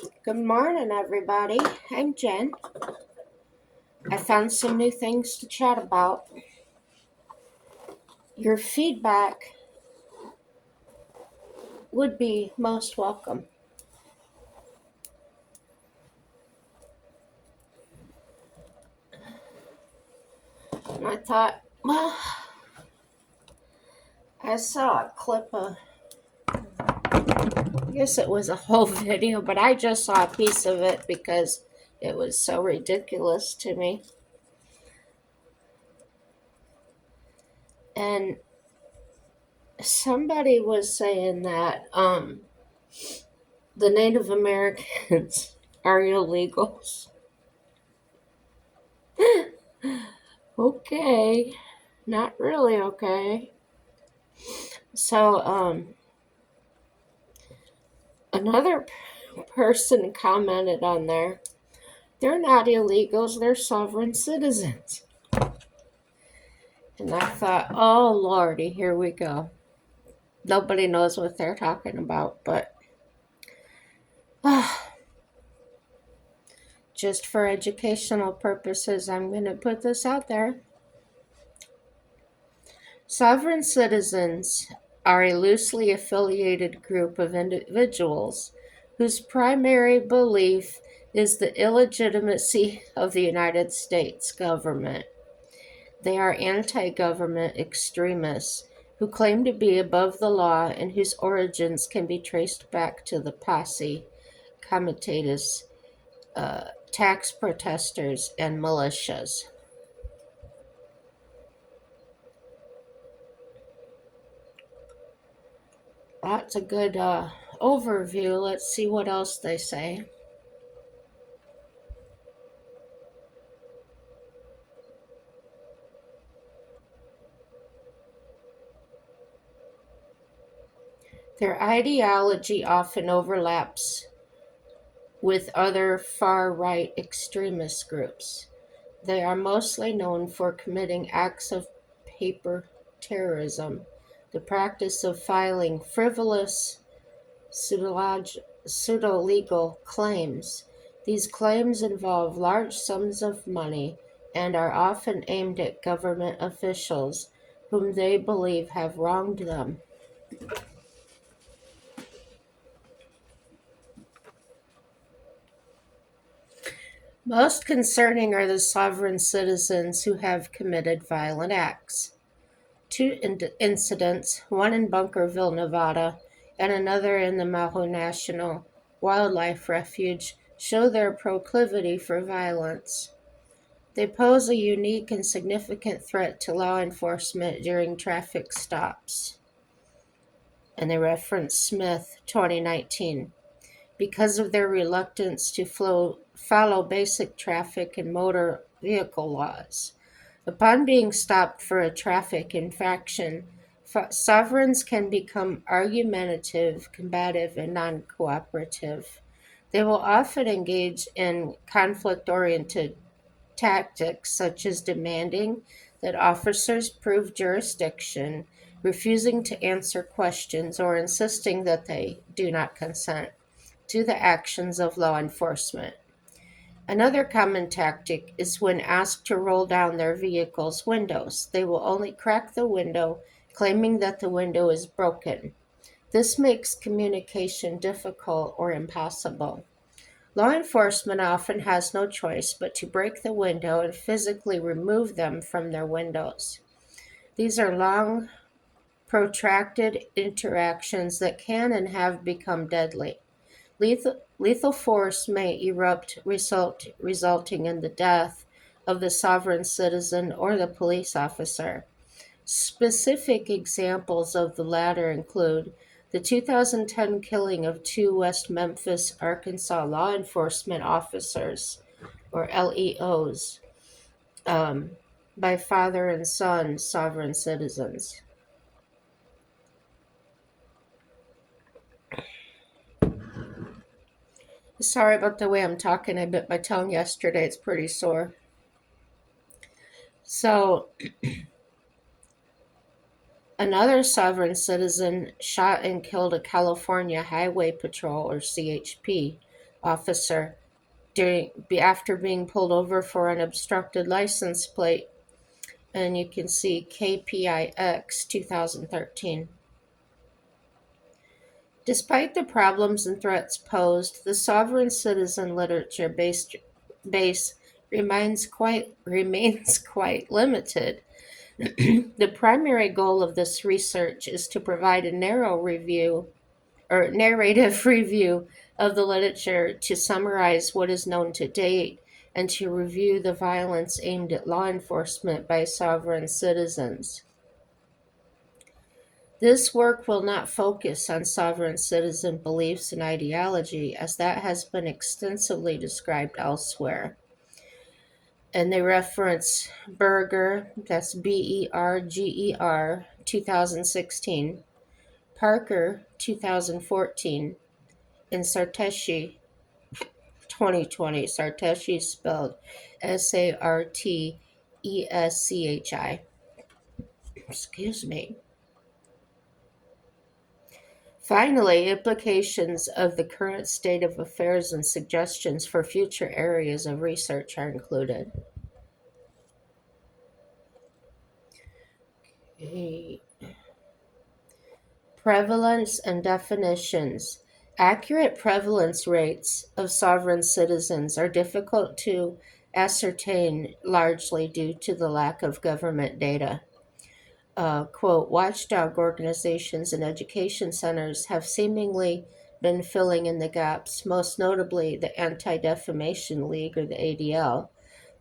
Good morning, everybody. I'm Jen. I found some new things to chat about. Your feedback would be most welcome. And I thought, well, I saw a clip of, I guess it was a whole video, but I just saw a piece of it because it was so ridiculous to me. And somebody was saying that the Native Americans are illegals. Okay, not really okay. So, another person commented on there, they're not illegals, they're sovereign citizens. And I thought, oh lordy, here we go. Nobody knows what they're talking about, but just for educational purposes, I'm going to put this out there. Sovereign citizens are a loosely affiliated group of individuals whose primary belief is the illegitimacy of the United States government. They are anti-government extremists who claim to be above the law and whose origins can be traced back to the Posse Comitatus, tax protesters, and militias. That's a good overview. Let's see what else they say. Their ideology often overlaps with other far-right extremist groups. They are mostly known for committing acts of paper terrorism, the practice of filing frivolous, pseudo-legal claims. These claims involve large sums of money and are often aimed at government officials whom they believe have wronged them. Most concerning are the sovereign citizens who have committed violent acts. Two incidents, one in Bunkerville, Nevada, and another in the Maho National Wildlife Refuge, show their proclivity for violence. They pose a unique and significant threat to law enforcement during traffic stops. And they reference Smith, 2019. Because of their reluctance to follow basic traffic and motor vehicle laws. Upon being stopped for a traffic infraction, sovereigns can become argumentative, combative, and non cooperative. They will often engage in conflict oriented tactics such as demanding that officers prove jurisdiction, refusing to answer questions, or insisting that they do not consent to the actions of law enforcement. Another common tactic is when asked to roll down their vehicle's windows. They will only crack the window, claiming that the window is broken. This makes communication difficult or impossible. Law enforcement often has no choice but to break the window and physically remove them from their windows. These are long, protracted interactions that can and have become deadly. Lethal force may erupt, resulting in the death of the sovereign citizen or the police officer. Specific examples of the latter include the 2010 killing of two West Memphis, Arkansas law enforcement officers, or LEOs, by father and son sovereign citizens. Sorry about the way I'm talking. I bit my tongue yesterday. It's pretty sore. So, another sovereign citizen shot and killed a California Highway Patrol, or CHP, officer after being pulled over for an obstructed license plate. And you can see KPIX 2013. Despite the problems and threats posed, the sovereign citizen literature base remains quite limited. The primary goal of this research is to provide a narrative review of the literature, to summarize what is known to date, and to review the violence aimed at law enforcement by sovereign citizens. This work will not focus on sovereign citizen beliefs and ideology, as that has been extensively described elsewhere. And they reference Berger, that's Berger, 2016, Parker, 2014, and Sarteshi, 2020. Sarteshi spelled Sarteshi. Excuse me. Finally, implications of the current state of affairs and suggestions for future areas of research are included. Okay. Prevalence and definitions. Accurate prevalence rates of sovereign citizens are difficult to ascertain, largely due to the lack of government data. Quote, watchdog organizations and education centers have seemingly been filling in the gaps, most notably the Anti-Defamation League, or the ADL,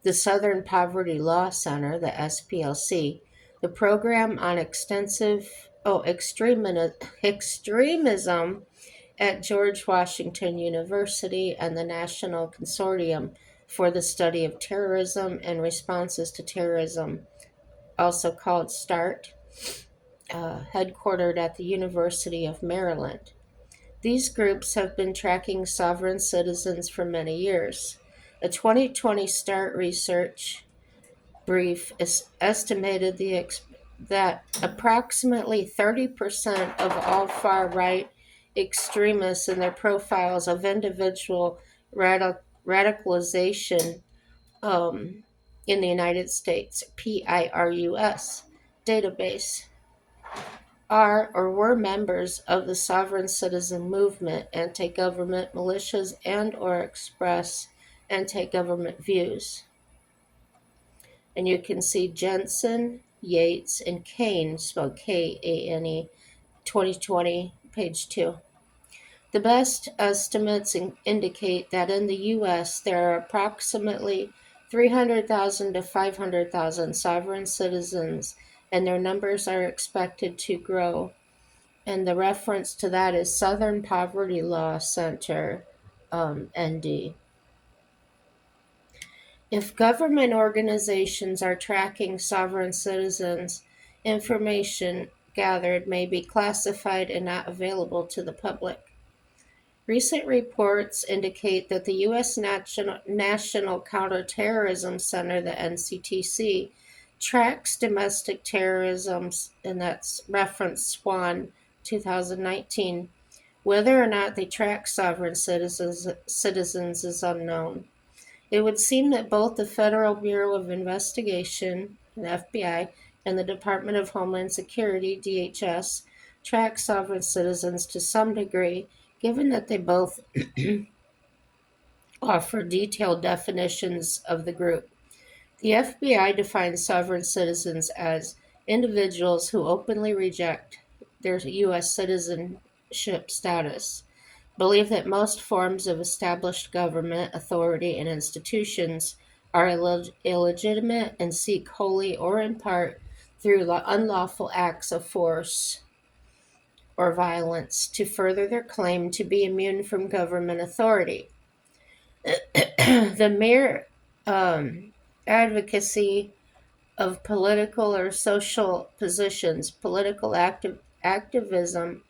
the Southern Poverty Law Center, the SPLC, the Program on Extremism at George Washington University, and the National Consortium for the Study of Terrorism and Responses to Terrorism, also called START, headquartered at the University of Maryland. These groups have been tracking sovereign citizens for many years. A 2020 START research brief estimated that approximately 30% of all far-right extremists in their profiles of individual radicalization in the United States PIRUS database are or were members of the sovereign citizen movement, anti-government militias, and or express anti-government views. And you can see Jensen, Yates, and Kane, spelled Kane, 2020, page 2. The best estimates indicate that in the U.S. there are approximately 300,000 to 500,000 sovereign citizens, and their numbers are expected to grow. And the reference to that is Southern Poverty Law Center, ND. If government organizations are tracking sovereign citizens, information gathered may be classified and not available to the public. Recent reports indicate that the U.S. National Counterterrorism Center, the NCTC, tracks domestic terrorism, and that's reference SWAN 2019. Whether or not they track sovereign citizens is unknown. It would seem that both the Federal Bureau of Investigation, the FBI, and the Department of Homeland Security, DHS, track sovereign citizens to some degree, given that they both offer detailed definitions of the group. The FBI defines sovereign citizens as individuals who openly reject their U.S. citizenship status, believe that most forms of established government, authority, and institutions are illegitimate, and seek wholly or in part through unlawful acts of force or violence to further their claim to be immune from government authority. The mere advocacy of political or social positions, political activism,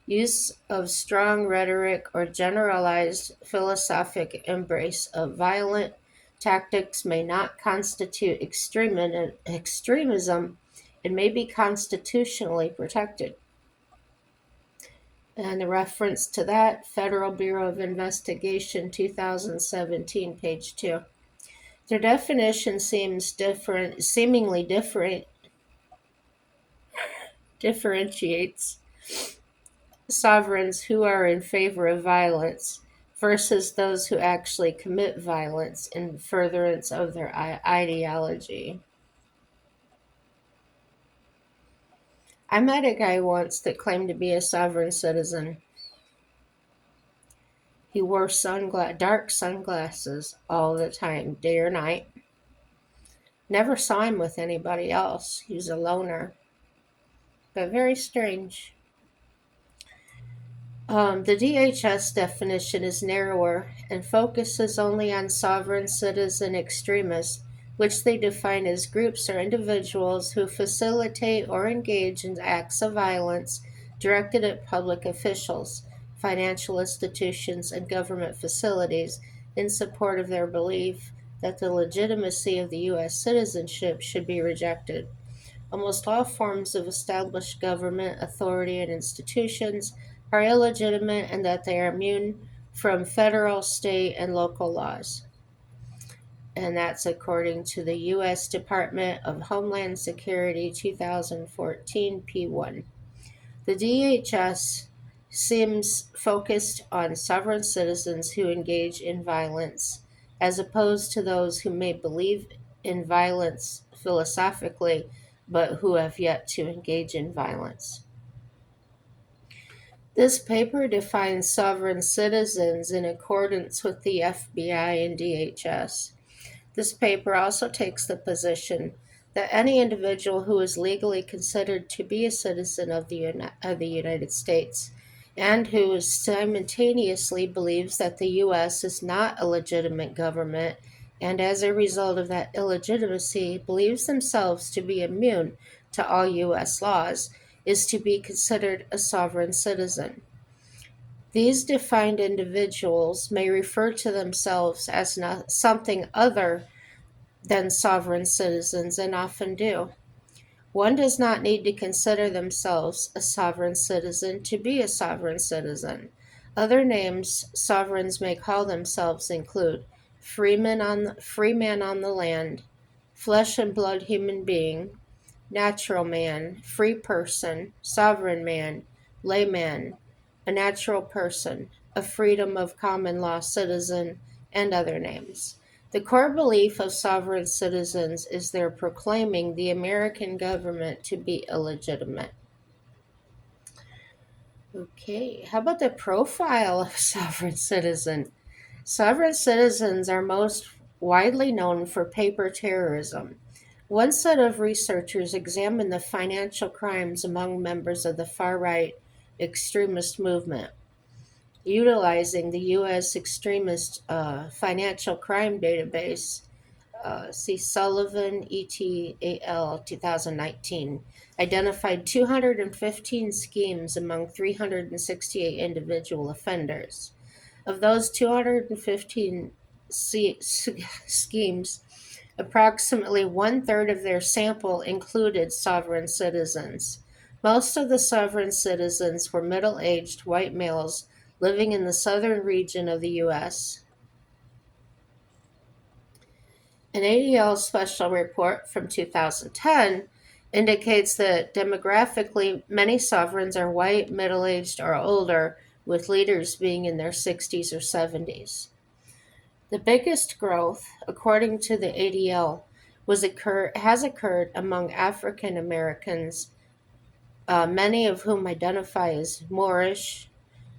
use of strong rhetoric, or generalized philosophic embrace of violent tactics may not constitute extremism and may be constitutionally protected. And the reference to that, Federal Bureau of Investigation 2017, page 2. Their definition seemingly differentiates sovereigns who are in favor of violence versus those who actually commit violence in furtherance of their ideology. I met a guy once that claimed to be a sovereign citizen. He wore dark sunglasses all the time, day or night. Never saw him with anybody else. He was a loner, but very strange. The DHS definition is narrower and focuses only on sovereign citizen extremists, which they define as groups or individuals who facilitate or engage in acts of violence directed at public officials, financial institutions, and government facilities in support of their belief that the legitimacy of the U.S. citizenship should be rejected. Almost all forms of established government, authority, and institutions are illegitimate and that they are immune from federal, state, and local laws. And that's according to the U.S. Department of Homeland Security 2014 P1. The DHS seems focused on sovereign citizens who engage in violence, as opposed to those who may believe in violence philosophically, but who have yet to engage in violence. This paper defines sovereign citizens in accordance with the FBI and DHS. This paper also takes the position that any individual who is legally considered to be a citizen of the United States and who simultaneously believes that the U.S. is not a legitimate government and as a result of that illegitimacy believes themselves to be immune to all U.S. laws is to be considered a sovereign citizen. These defined individuals may refer to themselves as something other than sovereign citizens and often do. One does not need to consider themselves a sovereign citizen to be a sovereign citizen. Other names sovereigns may call themselves include free man on the land, flesh and blood human being, natural man, free person, sovereign man, layman, a natural person, a freedom of common law citizen, and other names. The core belief of sovereign citizens is their proclaiming the American government to be illegitimate. Okay, how about the profile of a sovereign citizen? Sovereign citizens are most widely known for paper terrorism. One set of researchers examined the financial crimes among members of the far-right extremist movement, utilizing the U.S. extremist financial crime database, see Sullivan et al. 2019, identified 215 schemes among 368 individual offenders. Of those 215 schemes, approximately one-third of their sample included sovereign citizens. Most of the sovereign citizens were middle-aged white males living in the southern region of the U.S. An ADL special report from 2010 indicates that demographically many sovereigns are white, middle-aged, or older, with leaders being in their 60s or 70s. The biggest growth, according to the ADL, has occurred among African Americans, many of whom identify as Moorish,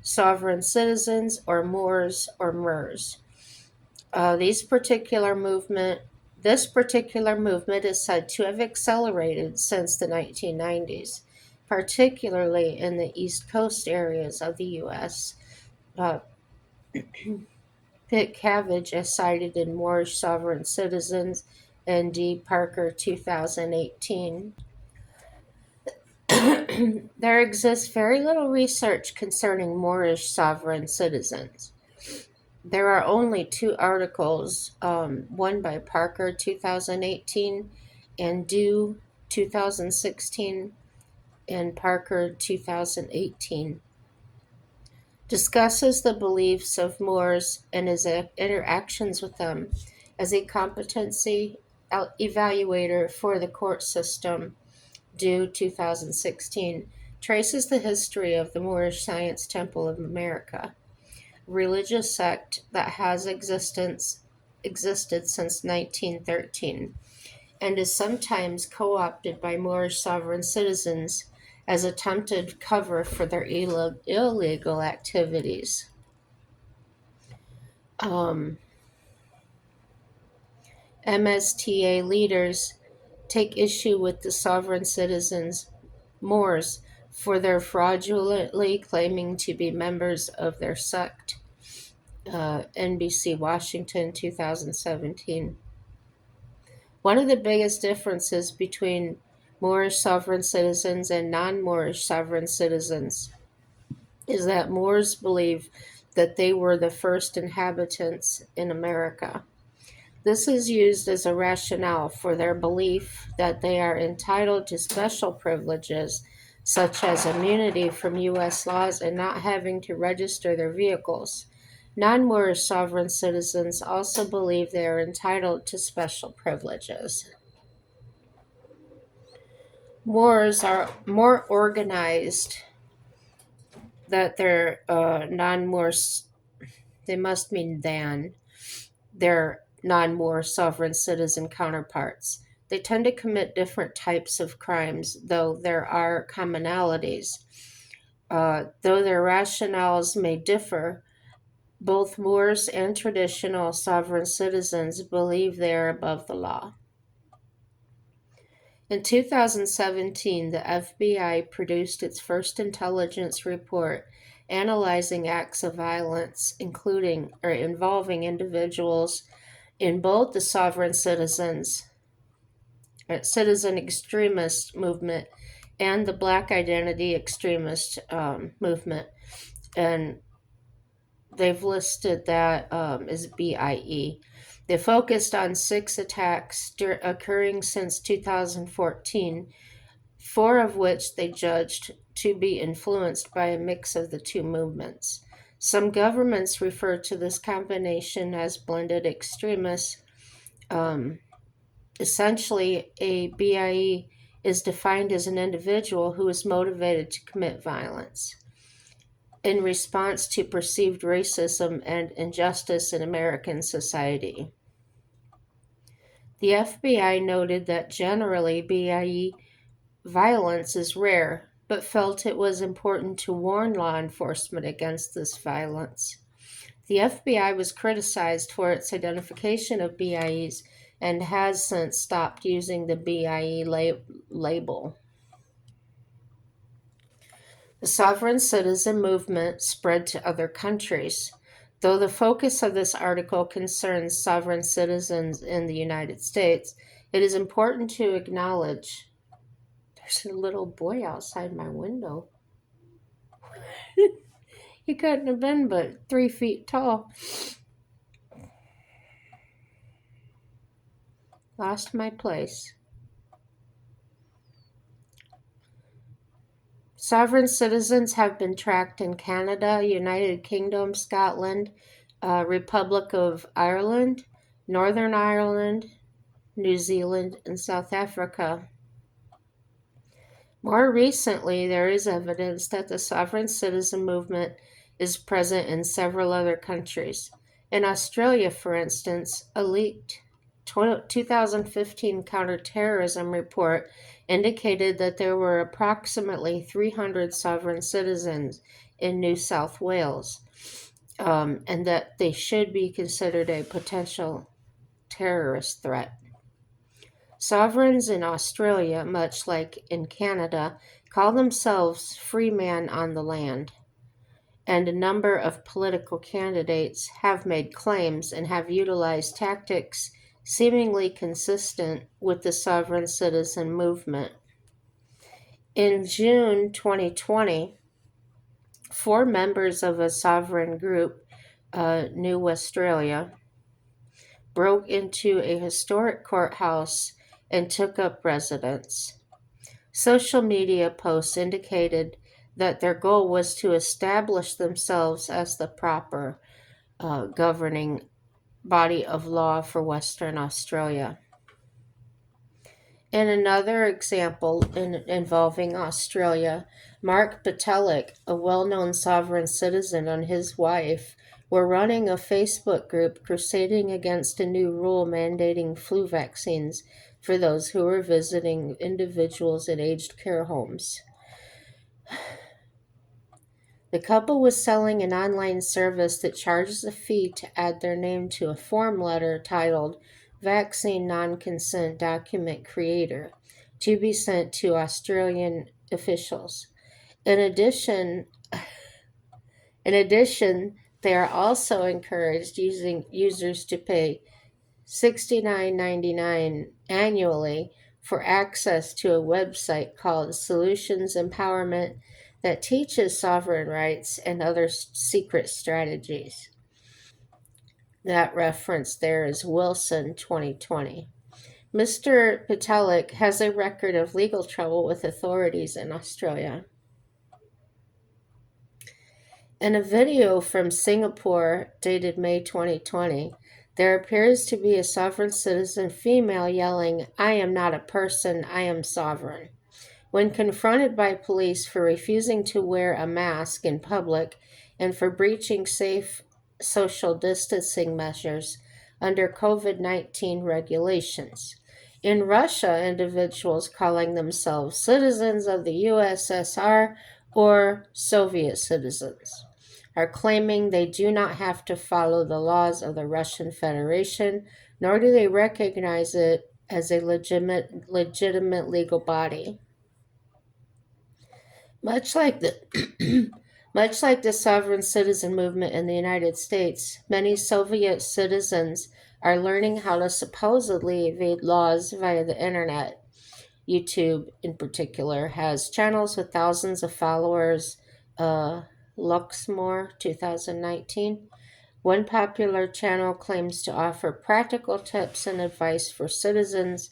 sovereign citizens, or Moors or Murs. This particular movement is said to have accelerated since the 1990s, particularly in the East Coast areas of the U.S. Pitt Cavage, as cited in Moorish Sovereign Citizens and D. Parker 2018. There exists very little research concerning Moorish sovereign citizens. There are only two articles, one by Parker 2018 and Dew 2016 and Parker 2018. discusses the beliefs of Moors and his interactions with them as a competency evaluator for the court system, due 2016, traces the history of the Moorish Science Temple of America, religious sect that has existed since 1913, and is sometimes co-opted by Moorish sovereign citizens as attempted cover for their illegal activities. Um, MSTA leaders take issue with the sovereign citizens, Moors, for their fraudulently claiming to be members of their sect. NBC Washington 2017. One of the biggest differences between Moorish sovereign citizens and non Moorish sovereign citizens is that Moors believe that they were the first inhabitants in America. This is used as a rationale for their belief that they are entitled to special privileges, such as immunity from U.S. laws and not having to register their vehicles. Non-Moorish sovereign citizens also believe they are entitled to special privileges. Moors are more organized, that they're non-Moors, they must mean than their non-Moor sovereign citizen counterparts. They tend to commit different types of crimes, though there are commonalities. Though their rationales may differ, both Moors and traditional sovereign citizens believe they are above the law. In 2017, the FBI produced its first intelligence report analyzing acts of violence including or involving individuals in both the citizen extremist movement and the Black identity extremist movement, and they've listed that as BIE. They focused on 6 attacks occurring since 2014, 4 of which they judged to be influenced by a mix of the two movements. Some governments refer to this combination as blended extremists. Essentially, a BIE is defined as an individual who is motivated to commit violence in response to perceived racism and injustice in American society. The FBI noted that generally BIE violence is rare, but felt it was important to warn law enforcement against this violence. The FBI was criticized for its identification of BIEs and has since stopped using the BIE label. The sovereign citizen movement spread to other countries. Though the focus of this article concerns sovereign citizens in the United States, it is important to acknowledge there's a little boy outside my window. He couldn't have been but 3 feet tall. Lost my place. Sovereign citizens have been tracked in Canada, United Kingdom, Scotland, Republic of Ireland, Northern Ireland, New Zealand, and South Africa. More recently, there is evidence that the sovereign citizen movement is present in several other countries. In Australia, for instance, a leaked 2015 counterterrorism report indicated that there were approximately 300 sovereign citizens in New South Wales, and that they should be considered a potential terrorist threat. Sovereigns in Australia, much like in Canada, call themselves free man on the land, and a number of political candidates have made claims and have utilized tactics seemingly consistent with the sovereign citizen movement. In June 2020, 4 members of a sovereign group, New Australia, broke into a historic courthouse and took up residence. Social media posts indicated that their goal was to establish themselves as the proper governing body of law for Western Australia. In another example involving Australia, Mark Patelik, a well known sovereign citizen, and his wife were running a Facebook group crusading against a new rule mandating flu vaccines for those who were visiting individuals in aged care homes. The couple was selling an online service that charges a fee to add their name to a form letter titled Vaccine Non-Consent Document Creator to be sent to Australian officials. In addition, they are also encouraged users to pay $69.99 annually for access to a website called Solutions Empowerment that teaches sovereign rights and other secret strategies. That reference there is Wilson 2020. Mr. Patelik has a record of legal trouble with authorities in Australia. In a video from Singapore dated May 2020, there appears to be a sovereign citizen female yelling, "I am not a person, I am sovereign." When confronted by police for refusing to wear a mask in public and for breaching safe social distancing measures under COVID-19 regulations. In Russia, individuals calling themselves citizens of the USSR or Soviet citizens are claiming they do not have to follow the laws of the Russian Federation, nor do they recognize it as a legitimate legal body. Much like the sovereign citizen movement in the United States, many Soviet citizens are learning how to supposedly evade laws via the internet. YouTube, in particular, has channels with thousands of followers. Luxmore 2019. One popular channel claims to offer practical tips and advice for citizens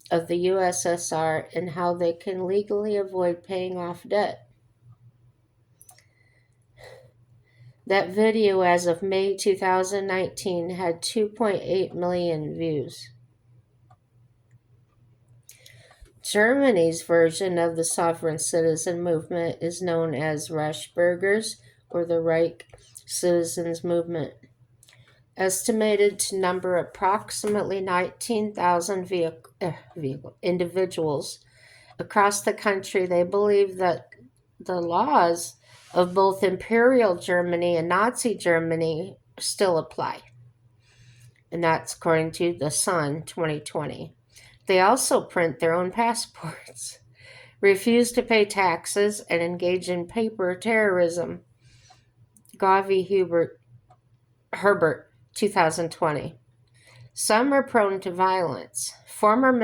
of the USSR and how they can legally avoid paying off debt. That video, as of May 2019, had 2.8 million views. Germany's version of the sovereign citizen movement is known as Reichsbürgers, or the Reich Citizens Movement. Estimated to number approximately 19,000 individuals across the country, they believe that the laws of both Imperial Germany and Nazi Germany still apply. And that's according to The Sun 2020. They also print their own passports, refuse to pay taxes, and engage in paper terrorism. Gavi Herbert 2020. Some are prone to violence. Former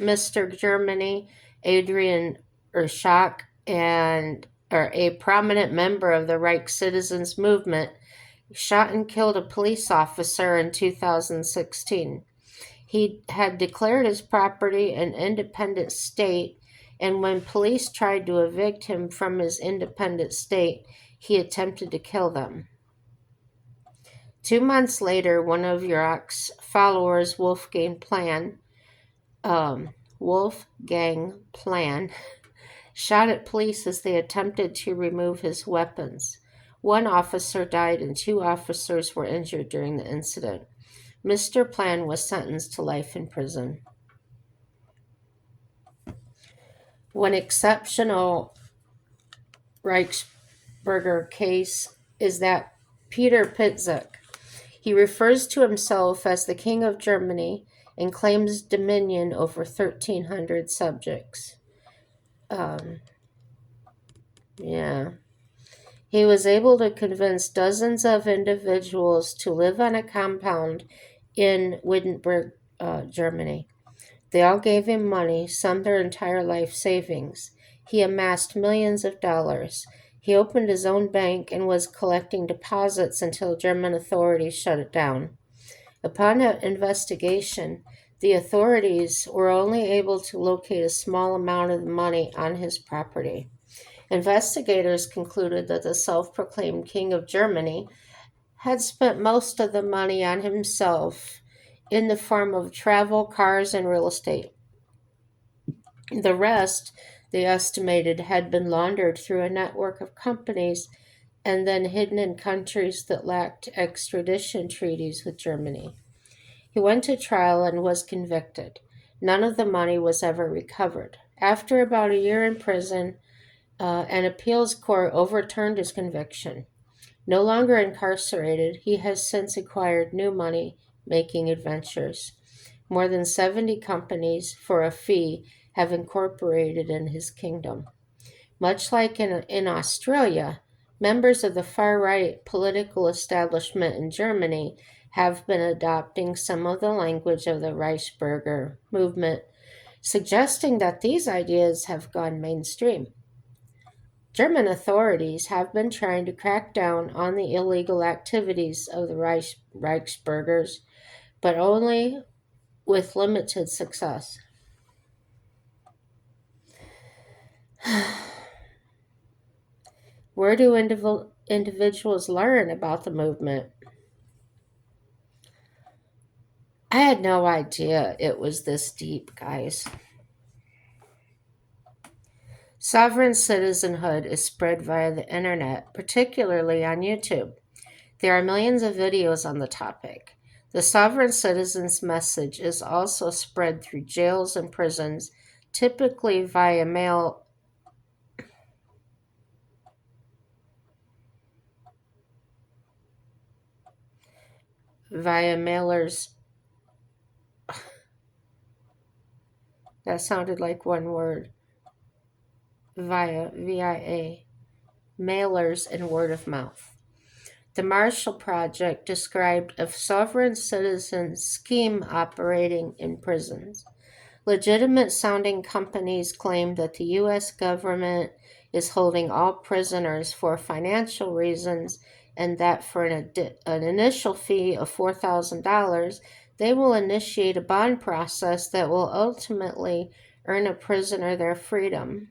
Mr. Germany, Adrian Urschak, and a prominent member of the Reich Citizens Movement, shot and killed a police officer in 2016. He had declared his property an independent state, and when police tried to evict him from his independent state, he attempted to kill them. 2 months later, one of Urach's followers, Wolfgang Plan, shot at police as they attempted to remove his weapons. One officer died and 2 officers were injured during the incident. Mr. Plan was sentenced to life in prison. One exceptional Reichsbürger case is that Peter Pitzek. He refers to himself as the King of Germany and claims dominion over 1,300 subjects. He was able to convince dozens of individuals to live on a compound in Wittenberg, Germany. They all gave him money, some their entire life savings. He amassed millions of dollars. He opened his own bank and was collecting deposits until German authorities shut it down. Upon an investigation, the authorities were only able to locate a small amount of the money on his property. Investigators concluded that the self proclaimed King of Germany had spent most of the money on himself in the form of travel, cars, and real estate. The rest, they estimated, had been laundered through a network of companies and then hidden in countries that lacked extradition treaties with Germany. He went to trial and was convicted. None of the money was ever recovered. After about a year in prison, an appeals court overturned his conviction. No longer incarcerated, he has since acquired new money making adventures. More than 70 companies, for a fee, have incorporated in his kingdom. Much like in Australia, members of the far right political establishment in Germany have been adopting some of the language of the Reichsbürger movement, suggesting that these ideas have gone mainstream. German authorities have been trying to crack down on the illegal activities of the Reichsbürgers, but only with limited success. Where do individuals learn about the movement? I had no idea it was this deep, guys. Sovereign citizenhood is spread via the internet, particularly on YouTube. There are millions of videos on the topic. The sovereign citizen's message is also spread through jails and prisons, typically via mailers. That sounded like one word. VIA, mailers and word of mouth. The Marshall Project described a sovereign citizen scheme operating in prisons. Legitimate sounding companies claim that the U.S. government is holding all prisoners for financial reasons and that for an initial fee of $4,000, they will initiate a bond process that will ultimately earn a prisoner their freedom.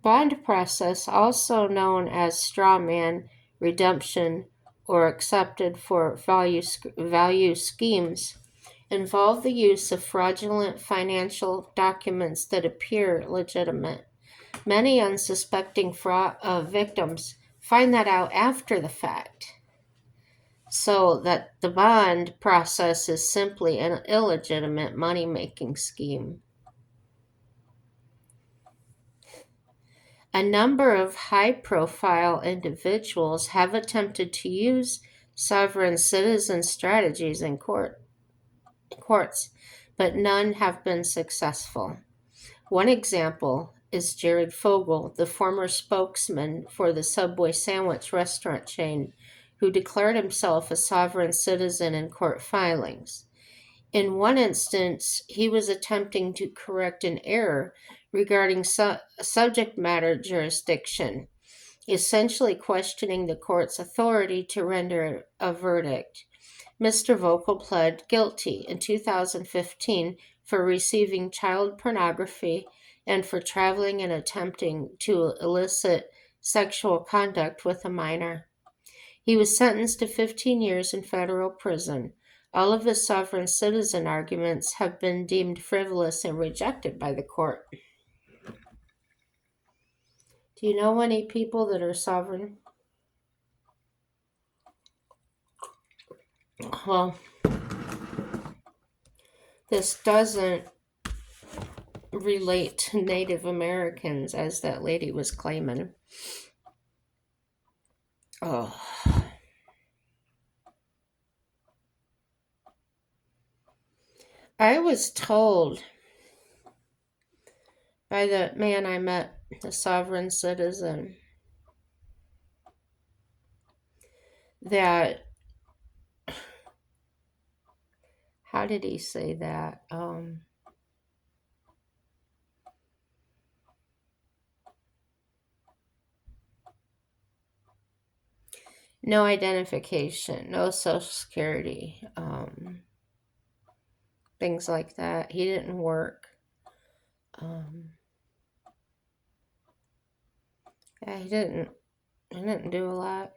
Bond process, also known as straw man, redemption, or accepted for value schemes, involve the use of fraudulent financial documents that appear legitimate. Many unsuspecting victims find that out after the fact, so that the bond process is simply an illegitimate money-making scheme. A number of high-profile individuals have attempted to use sovereign citizen strategies in courts, but none have been successful. One example is Jared Fogle, the former spokesman for the Subway sandwich restaurant chain, who declared himself a sovereign citizen in court filings. In one instance, he was attempting to correct an error regarding subject matter jurisdiction, essentially questioning the court's authority to render a verdict. Mr. Vogel pled guilty in 2015 for receiving child pornography and for traveling and attempting to elicit sexual conduct with a minor. He was sentenced to 15 years in federal prison. All of his sovereign citizen arguments have been deemed frivolous and rejected by the court. Do you know any people that are sovereign? Well, this doesn't relate to Native Americans, as that lady was claiming. Oh. I was told by the man I met, the sovereign citizen, that, how did he say that? No identification, no social security, things like that. He didn't work. Yeah, he didn't. He didn't do a lot.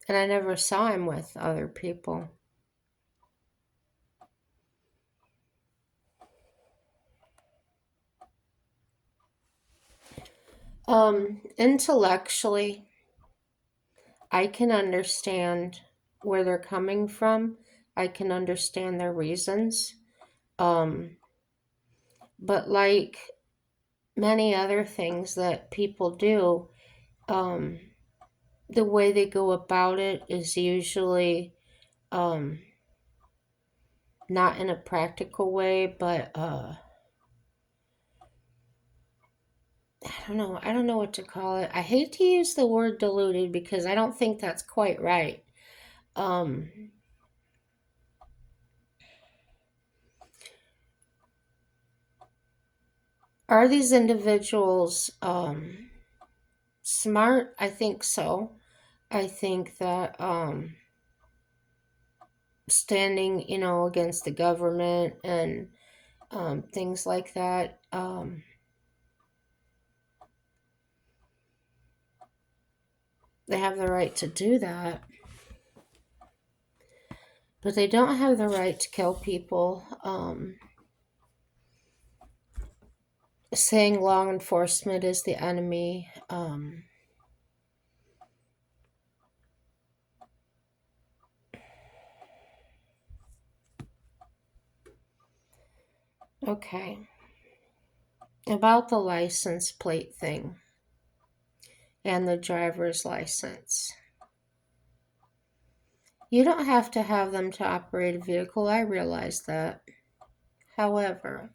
And I never saw him with other people. Intellectually, I can understand where they're coming from. I can understand their reasons. Um, but like many other things that people do, um, the way they go about it is usually um, not in a practical way, but I don't know what to call it. I hate to use the word diluted because I don't think that's quite right. Um, are these individuals smart? I think so. I think that standing, against the government and things like that, they have the right to do that, but they don't have the right to kill people. Saying law enforcement is the enemy. Okay. About the license plate thing and the driver's license. You don't have to have them to operate a vehicle. I realize that. However,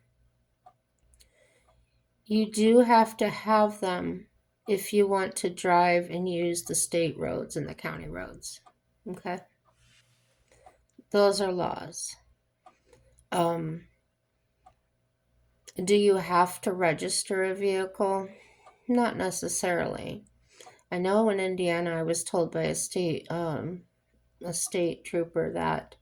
you do have to have them if you want to drive and use the state roads and the county roads. Okay? Those are laws. Um, do you have to register a vehicle? Not necessarily. I know in Indiana I was told by a state trooper that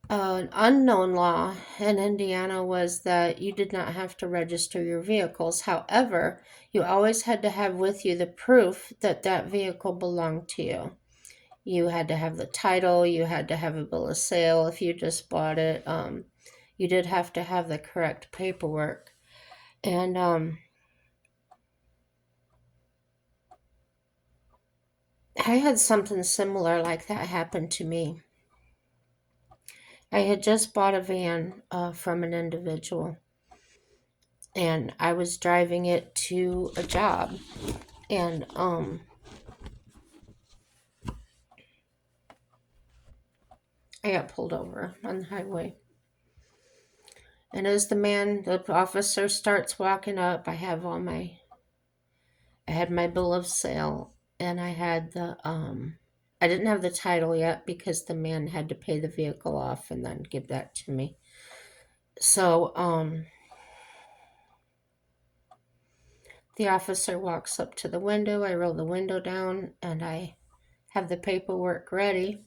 an unknown law in Indiana was that you did not have to register your vehicles. However, you always had to have with you the proof that that vehicle belonged to you. You had to have the title, you had to have a bill of sale if you just bought it. You did have to have the correct paperwork. And I had something similar like that happen to me. I had just bought a van from an individual, and I was driving it to a job, and I got pulled over on the highway. And as the officer starts walking up, I had my bill of sale, and I didn't have the title yet because the man had to pay the vehicle off and then give that to me. So, the officer walks up to the window. I roll the window down, and I have the paperwork ready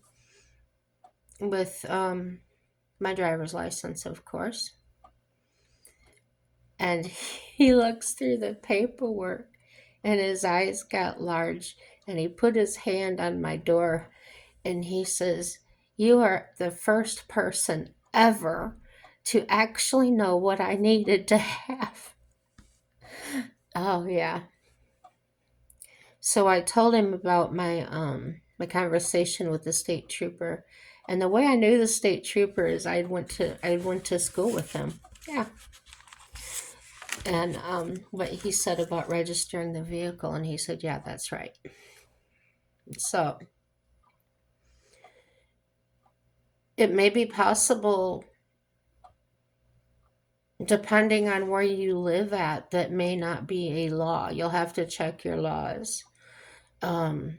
with my driver's license, of course. And he looks through the paperwork, and his eyes got large, and he put his hand on my door, and he says, "You are the first person ever to actually know what I needed to have." Oh, yeah. So I told him about my conversation with the state trooper, and the way I knew the state trooper is I went to school with him. Yeah, and what he said about registering the vehicle, and he said, "Yeah, that's right." So it may be possible, depending on where you live at, that may not be a law. You'll have to check your laws. Um,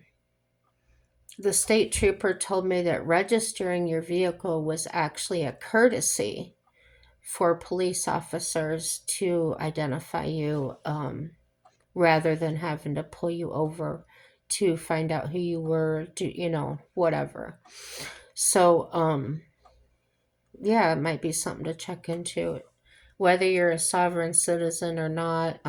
the state trooper told me that registering your vehicle was actually a courtesy for police officers to identify you, rather than having to pull you over to find out who you were, to, whatever. So, yeah, it might be something to check into. Whether you're a sovereign citizen or not,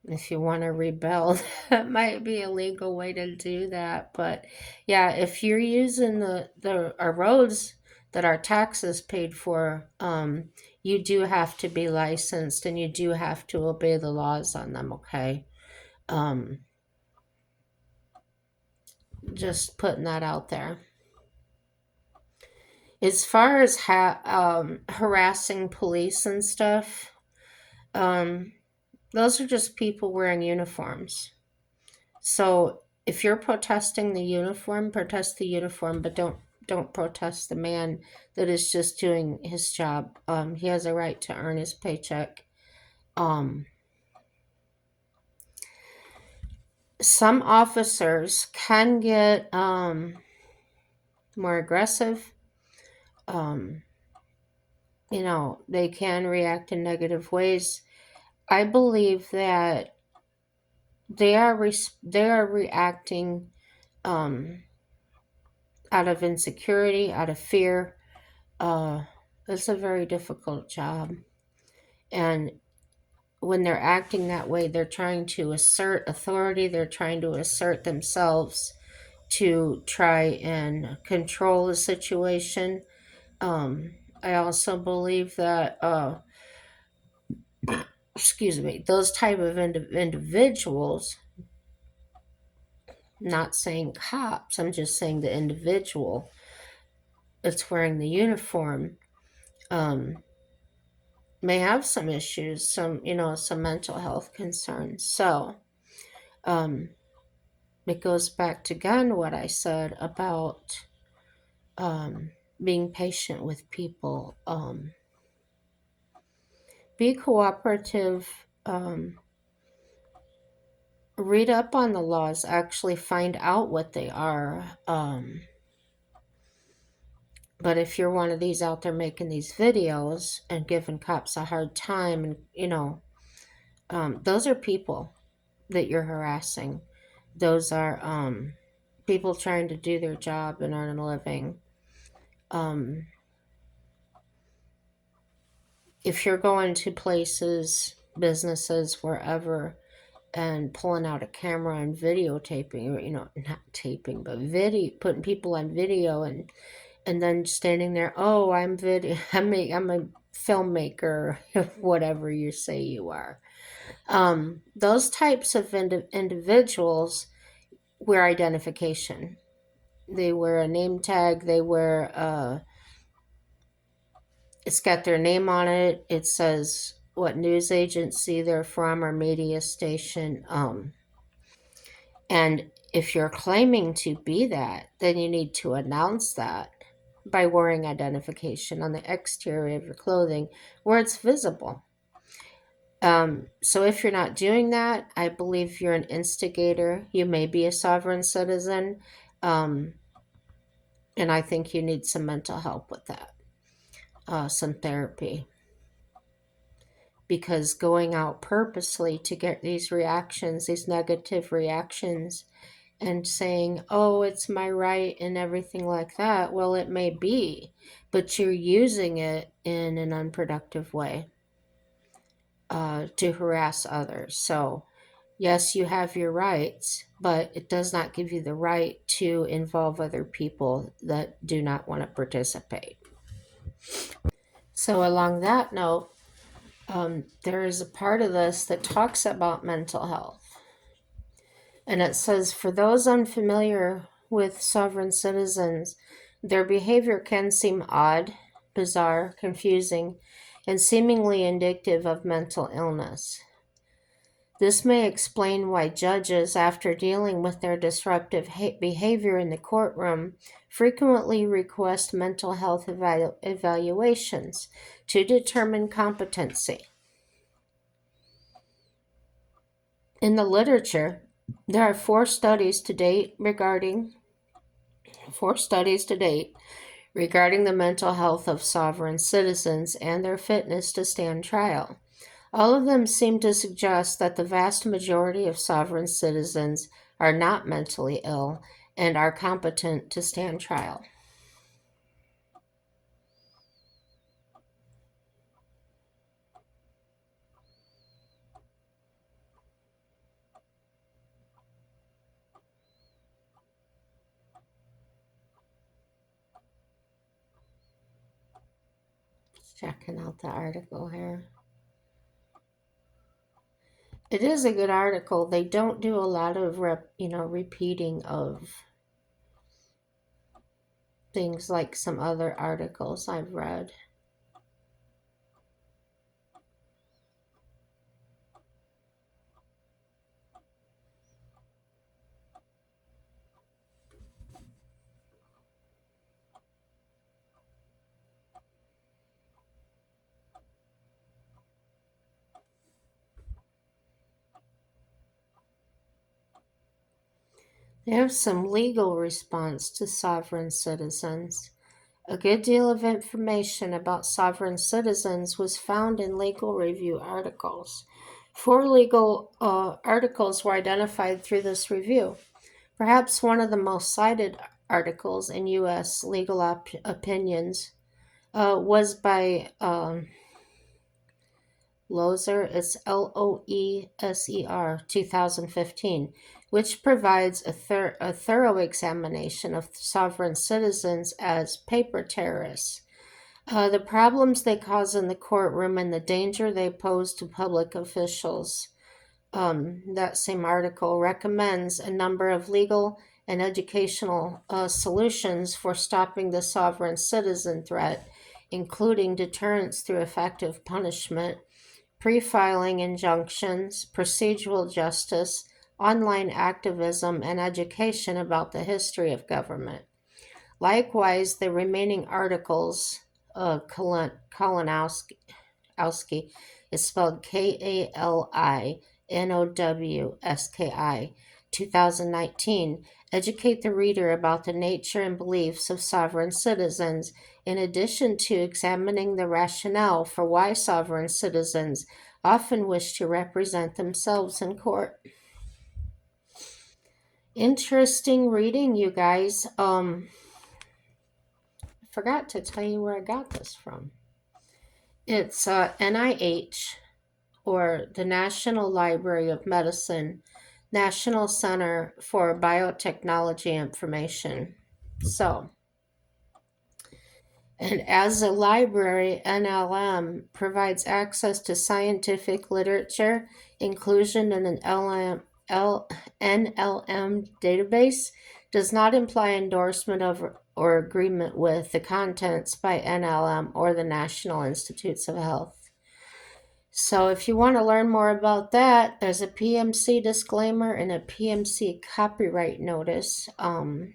If you want to rebel, that might be a legal way to do that. But yeah, if you're using the our roads that our taxes paid for, you do have to be licensed and you do have to obey the laws on them. Okay, um, just putting that out there. As far as harassing police and stuff, um, those are just people wearing uniforms. So if you're protesting the uniform, protest the uniform, but don't protest the man that is just doing his job. He has a right to earn his paycheck. Um, some officers can get more aggressive. Um, they can react in negative ways. I believe that they are reacting um, out of insecurity, out of fear. Uh, it's a very difficult job. And when they're acting that way, they're trying to assert authority, they're trying to assert themselves to try and control the situation. I also believe that, excuse me, those type of individuals, not saying cops, I'm just saying the individual that's wearing the uniform, um, may have some issues, some mental health concerns. So, um, it goes back to again what I said about um, being patient with people. Be cooperative. Read up on the laws. Actually, find out what they are. But if you're one of these out there making these videos and giving cops a hard time, and those are people that you're harassing. Those are people trying to do their job and earn a living. Um, if you're going to places, businesses, wherever, and pulling out a camera and videotaping, or not taping, but video, putting people on video, and then standing there, oh, I'm video, I'm a filmmaker, whatever you say you are. Those types of individuals wear identification. They wear a name tag. They wear it's got their name on it. It says what news agency they're from or media station. And if you're claiming to be that, then you need to announce that by wearing identification on the exterior of your clothing where it's visible. So if you're not doing that, I believe you're an instigator. You may be a sovereign citizen. Um, and I think you need some mental help with that, some therapy. Because going out purposely to get these reactions, these negative reactions, and saying, oh, it's my right and everything like that, well, it may be, but you're using it in an unproductive way to harass others. So, yes, you have your rights, but it does not give you the right to involve other people that do not want to participate. So, along that note, there is a part of this that talks about mental health. And it says, for those unfamiliar with sovereign citizens, their behavior can seem odd, bizarre, confusing, and seemingly indicative of mental illness. This may explain why judges, after dealing with their disruptive behavior in the courtroom, frequently request mental health evaluations to determine competency. In the literature, there are four studies to date regarding the mental health of sovereign citizens and their fitness to stand trial. All of them seem to suggest that the vast majority of sovereign citizens are not mentally ill and are competent to stand trial. Checking out the article here. It is a good article. They don't do a lot of repeating of things like some other articles I've read. They have some legal response to sovereign citizens. A good deal of information about sovereign citizens was found in legal review articles. 4 legal articles were identified through this review. Perhaps one of the most cited articles in U.S. legal opinions was by Loeser, it's Loeser, 2015, which provides a thorough examination of sovereign citizens as paper terrorists. The problems they cause in the courtroom and the danger they pose to public officials. That same article recommends a number of legal and educational solutions for stopping the sovereign citizen threat, including deterrence through effective punishment, pre-filing injunctions, procedural justice, online activism, and education about the history of government. Likewise, the remaining articles, Kalinowski is spelled Kalinowski, 2019, educate the reader about the nature and beliefs of sovereign citizens, in addition to examining the rationale for why sovereign citizens often wish to represent themselves in court. Interesting reading, you guys. I forgot to tell you where I got this from. It's NIH, or the National Library of Medicine, National Center for Biotechnology Information. So, and as a library, NLM provides access to scientific literature. Inclusion in an NLM database does not imply endorsement of or agreement with the contents by NLM or the National Institutes of Health. So if you want to learn more about that, there's a PMC disclaimer and a PMC copyright notice. And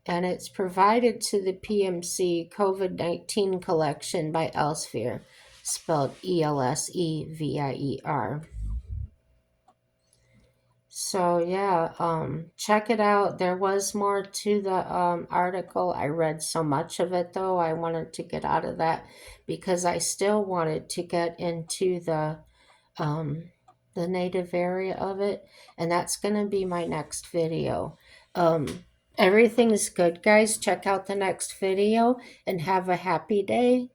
it's provided to the PMC COVID-19 collection by Elsevier, spelled Elsevier. So yeah, check it out. There was more to the article. I read so much of it though. I wanted to get out of that because I still wanted to get into the native area of it, and that's going to be my next video. Everything's good, guys. Check out the next video and have a happy day.